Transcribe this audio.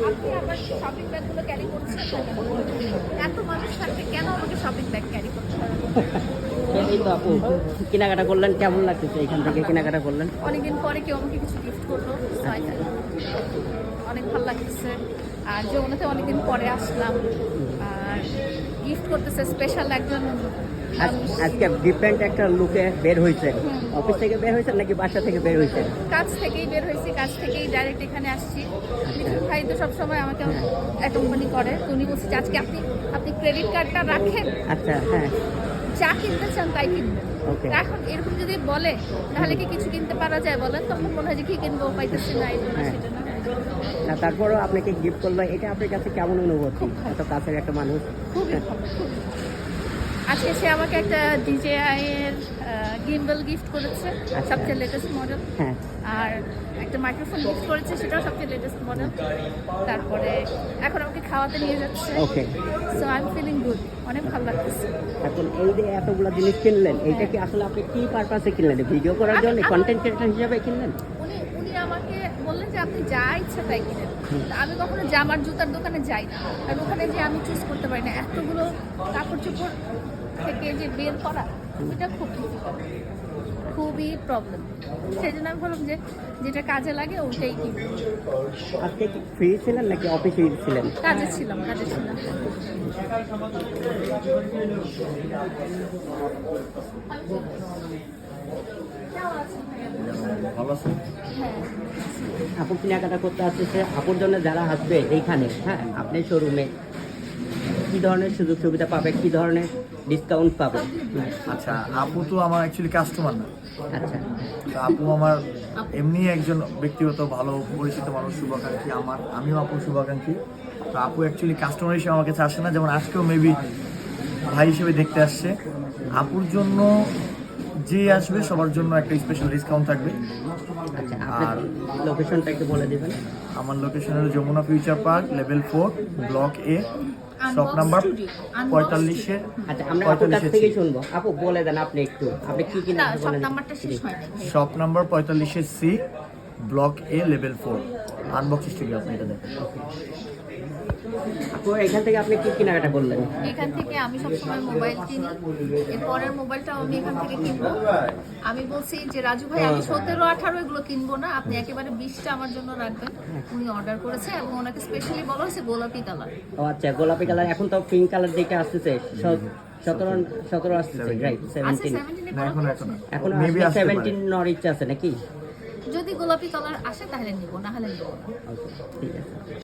আপনি আবার শপিং ব্যাগগুলো ক্যারি করছেন এত মানুষ থাকতে কেন আমাকে শপিং ব্যাগ ক্যারি করতে হবে? এই তো আপু কেনাকাটা করলেন, কেমন লাগতেছে এখান থেকে কেনাকাটা করলেন? অনেকদিন পরে কেউ আমাকে কিছু গিফট করলো, অনেক ভালো লাগতেছে। আর যমুনাতে অনেকদিন পরে আসলাম, আর গিফট করতেছে স্পেশাল একজন মানুষ। আজকে ডিফারেন্ট একটা লুকে বের হয়েছেন। অফিস থেকে বের হয়েছেন নাকি বাসা থেকে বের হয়েছেন? কাজ থেকেই বের হয়েছি, কাজ থেকেই ডাইরেক্ট এখানে আসছি। মিঠুন ভাই তো সবসময় আমাকে অ্যাকম্পানি করে, তো উনি বলছে যে আজকে আপনি ক্রেডিট কার্ডটা রাখেন, আচ্ছা, হ্যাঁ, যা কিনতে চান তাই কিনবেন। ওকে। এখন এরকম যদি বলে তাহলে কি কিছু কিনতে পারা যায় বলেন? তখন মনে হয় যে কি কিনবো, পাইতেছি না, এটা না সেটা না। না, তারপরেও আপনাকে গিফট করলো, এটা আপনার কাছে কেমন অনুভূতি? এত কাছের একটা মানুষ। খুবই ভালো, খুবই। আজকে সে আমাকে একটা DJI এর গিম্বল গিফট করেছে, সবচেয়ে লেটেস্ট মডেল। হ্যাঁ, আর একটা মাইক্রোফোন গিফট করেছে, সেটাও সবচেয়ে লেটেস্ট মডেল। তারপরে এখন আমাকে খাওয়াতে নিয়ে যাচ্ছে। Okay. So I am feeling good, অনেক ভালো লাগতেছে। এখন এই যে এতগুলো জিনিস কিনলেন, এইটা কি আসলে আপনি কি পারপাসে কিনলেন? ভিডিও করার জন্য, কন্টেন্ট ক্রিয়েটর হিসেবে কিনলেন? উনি আমাকে বললেন যে আপনি যা ইচ্ছা তাই কিনেন। আমি কখনো জামার জুতার দোকানে যাই না, আর ওখানে যে আমি চুজ করতে পারি না, এতগুলো কাপড় চোপড় থেকে যে বের করা, এটা খুব ডিফিকাল্ট, খুবই প্রবলেম। সেই জন্য আমি বললাম যে যেটা কাজে লাগে ওটাই কিনবো। আজকে কি ফ্রি ছিলেন নাকি অফিসে ছিলেন? কাজে ছিলাম। ভালো আছে। হ্যাঁ, আপু কেনাকাটা করতে আসছে, আপুর জন্য যারা আসবে এইখানে, হ্যাঁ, আপনি শোরুমে কি ধরনের সুযোগ সুবিধা পাবে, কি ধরনের ডিসকাউন্ট পাবে? আচ্ছা, আপু তো আমার অ্যাকচুয়ালি কাস্টমার না। আচ্ছা, তো আপু আমার এমনি একজন ব্যক্তিগত ভালো পরিচিত মানুষ, শুভাকাঙ্ক্ষী আমিও আপুর শুভাকাঙ্ক্ষী। তো আপু অ্যাকচুয়ালি কাস্টমার হিসেবে আমার কাছে আসে না, যেমন আজকেও মেবি ভাই হিসেবে দেখতে আসছে। আপুর জন্য যে আসবে সবার জন্য একটা স্পেশাল ডিসকাউন্ট থাকবে। আচ্ছা, আপনার লোকেশনটা একটু বলে দেবেন। আমার লোকেশন হলো Jamuna future park, level 4, block A, shop number 45-এর। আচ্ছা, আমরা আপুর কাছ থেকেই শুনবো। আপু বলে দেন আপনি একটু, আপনি কি কিনা সব বলেন। নাম্বারটা শেষ হয় না। শপ নাম্বার 45-এর C, block A, level 4, unbox studio. আপনি এটা দেখেন। আপু এখান থেকে আপনি কি কেনাকাটা করলেন? এখান থেকে আমি সবসময় মোবাইল কিনি, এর পরের মোবাইলটাও আমি এখান থেকে কিনবো। আমি বলছি যে রাজু ভাই, আমি 17-18 এগুলো কিনবো না, আপনি একেবারে 20টা আমার জন্য রাখবেন। উনি অর্ডার করেছে এবং ওনাকে স্পেশালি বলা হয়েছে গোলাপি কালার। ও আচ্ছা, গোলাপি কালার। এখন তো পিঙ্ক কালার দিকে আসতেছে, 17 আসতেছে, রাইট? 17 এখন Maybe আসতে পারে। 17 নেওয়ার ইচ্ছা আছে নাকি? যদি গোলাপি কালার আসে তাহলে নিবো, না হলে নিবো না। ওকে, ঠিক আছে।